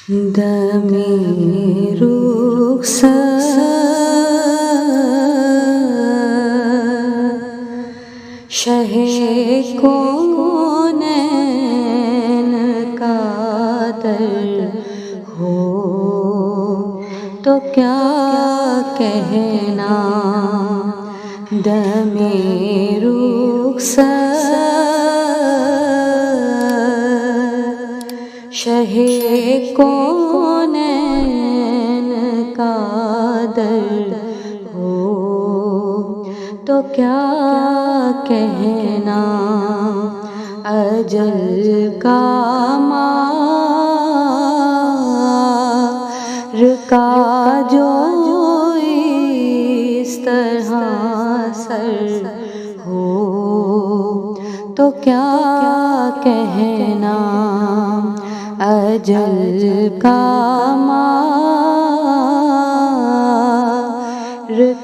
دم رخصت شہ کونین کا در ہو تو کیا کہنا، دم رخصت شہ کونین کا در ہو تو کیا کہنا، اجل کا مار کا جو اس طرح سر ہو تو کیا کہنا، اجل کا مار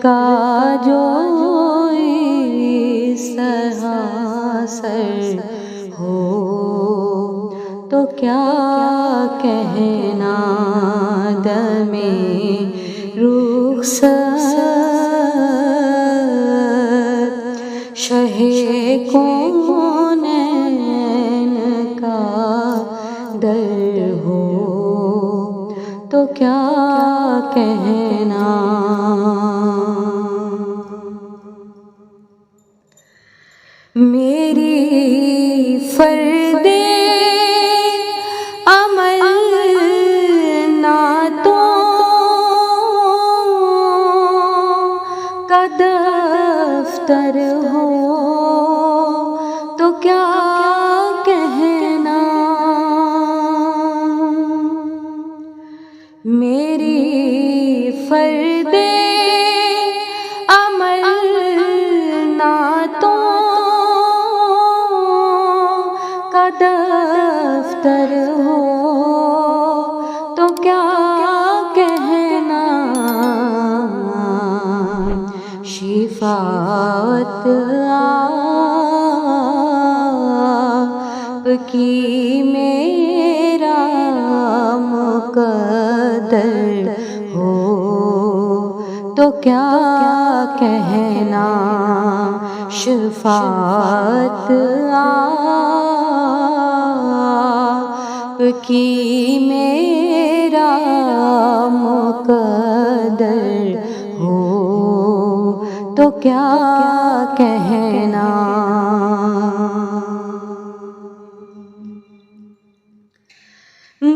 کا جو اس طرح سر ہو تو کیا کہنا، دم رخصت شہ کونین کا در ہو تو کیا کہنا۔ میری فرد عمل نعتوں کا دفتر ہو تو کیا کہنا، میری فرد عمل نعتوں کا دفتر ہو تو کیا کہنا، شفاعت آپ کی میرا مقدر ہو تو کیا کہنا، شفاعت آپ کی میرا مقدر ہو تو کیا کہنا۔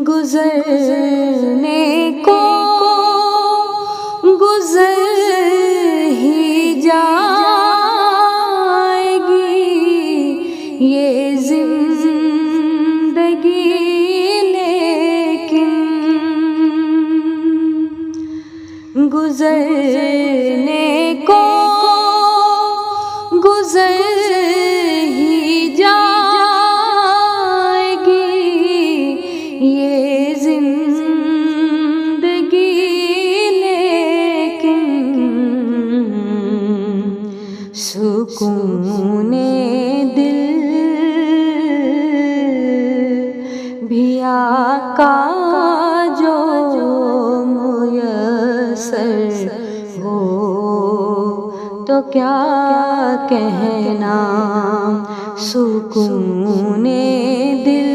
گزرنے کو گزر ہی جائے گی یہ زندگی، لیکن گزرنے کو گزر ہی جائے گی یہ زندگی، لیکن سکون دل بھی آقا جو میسر ہو تو کیا کہنا، سکون دل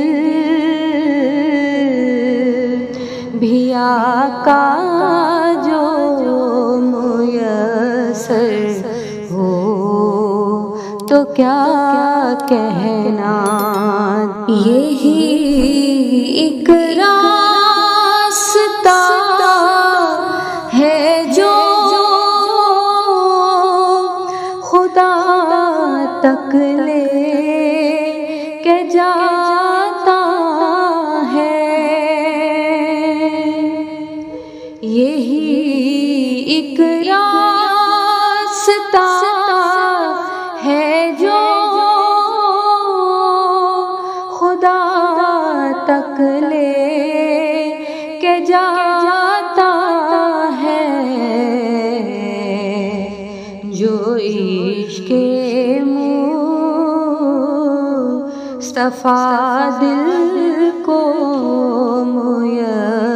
بھی آقا جو میسر ہو تو کیا کہنا، یہی ایک راستہ ہے جو خدا تک لے کے جاتا ہے، یہی ایک راستہ ہے جو خدا تک لے کے جاتا ہے، جو عشق مصطفیٰ دل کو میسر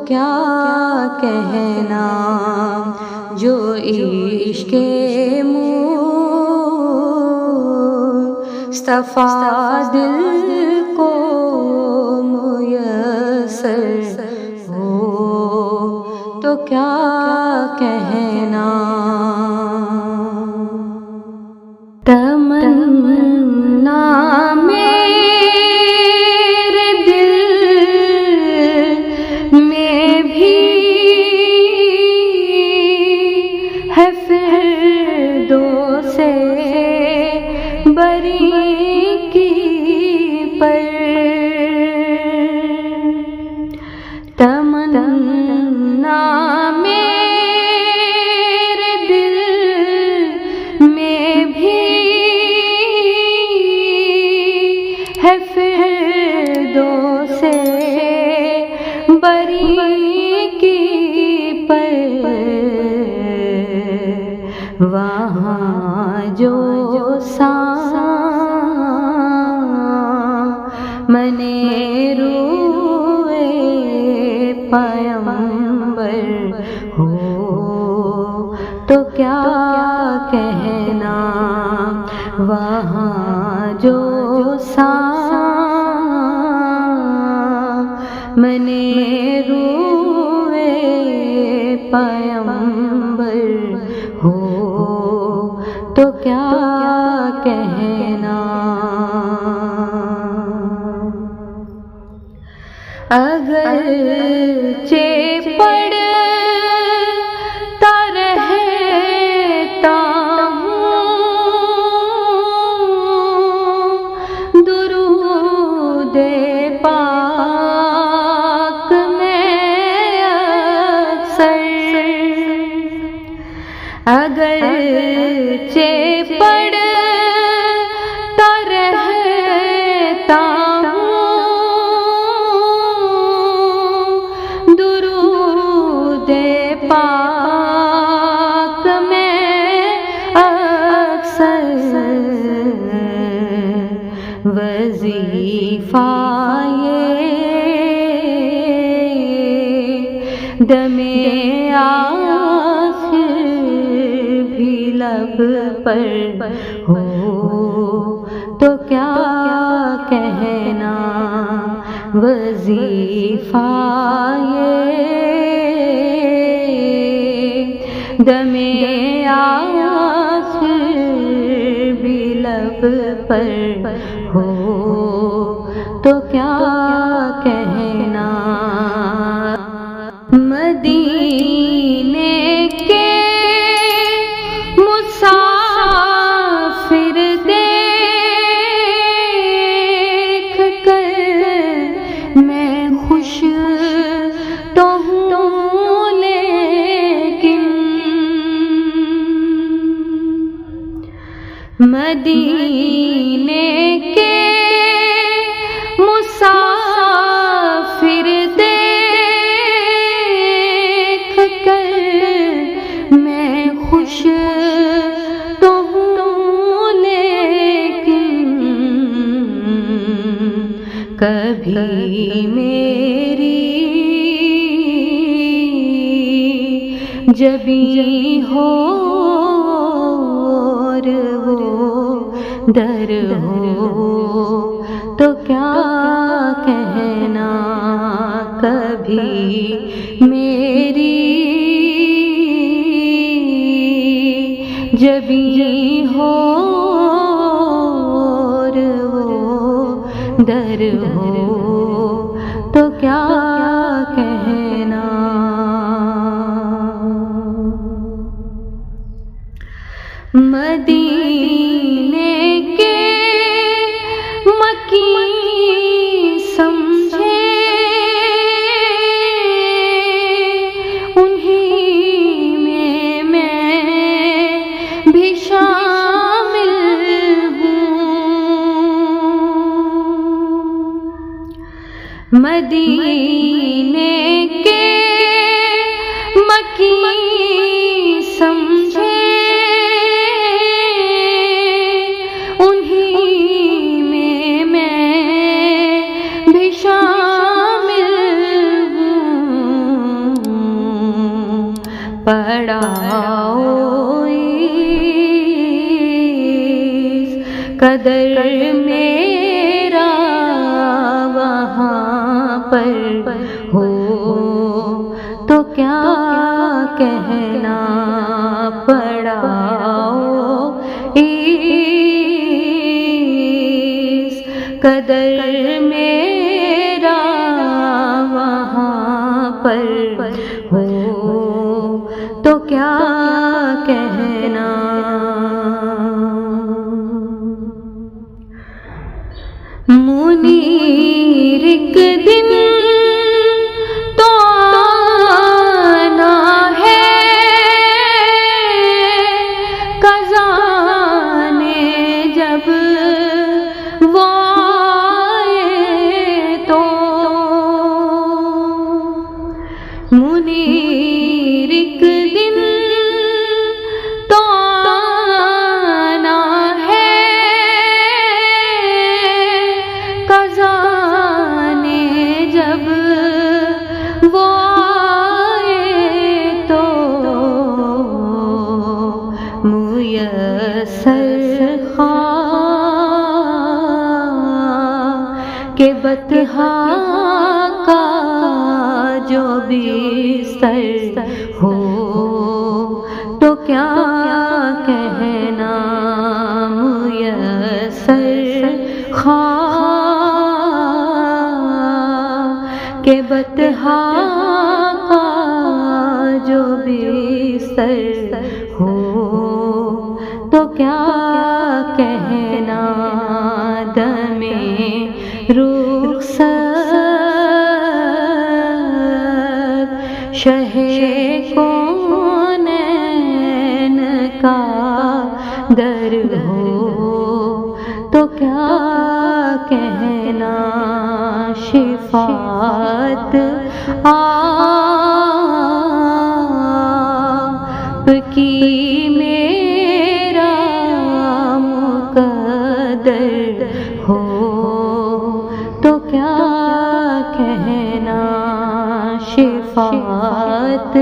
کیا کہنا جو عشق مصطفیٰ دل کو میسر ہو تو کیا کہنا تمنا میرے دل میں بھی ہے فردوس بری کی پر تمنا میرے دل میں بھی ہے فردوس بری کی پر وہاں جو سامنے روئے پیغمبر ہو تو کیا کہنا وہاں جو سامنے روئے پیغمبر ہو تو کیا کہنا اگرچہ پڑھتا رہتا ہوں درود پاک میں اکثر اگرچہ پڑھتا رہتا پاک میں اکثر وظیفہ دم آخر بھی لب پر ہو تو کیا کہنا وظیفہ دم آخر بھی لب پر ہو تو کیا کہنا مدینے کے مسافر دیکھ کر میں خوش تو ہوں لیکن مدینے کے مسافر دیکھ کر میں خوش تو ہوں لیکن کبھی میری جبیں ہو در ہو تو کیا کہنا کبھی میری جبیں ہو در ہو تو کیا کہنا مدینے کے مکی سمجھے انہی میں بھی شامل ہوں مدینے کے مکی سمجھے قدر میرا وہاں پر ہو تو کیا کہنا پڑا اس قدر میرا وہاں پر ہو تو کیا کہنا. منیر ایک دن تو آنا ہے قضا نے جب وہ آئے تو. منیر ایک دن تو آنا ہے قضا نے جب وہ آئے تو. میسر خواہ کہ بطحا کا جو بستر ہو تو کیا کہنا. میسر خواہ کہ بطحا کا جو بستر ہو تو کیا کہنا. دم رخصت شہ کونین کا در ہو تو کیا کہنا. شفاعت آپ کی میرا مقدر ہو تو کیا کہنا. شفاعت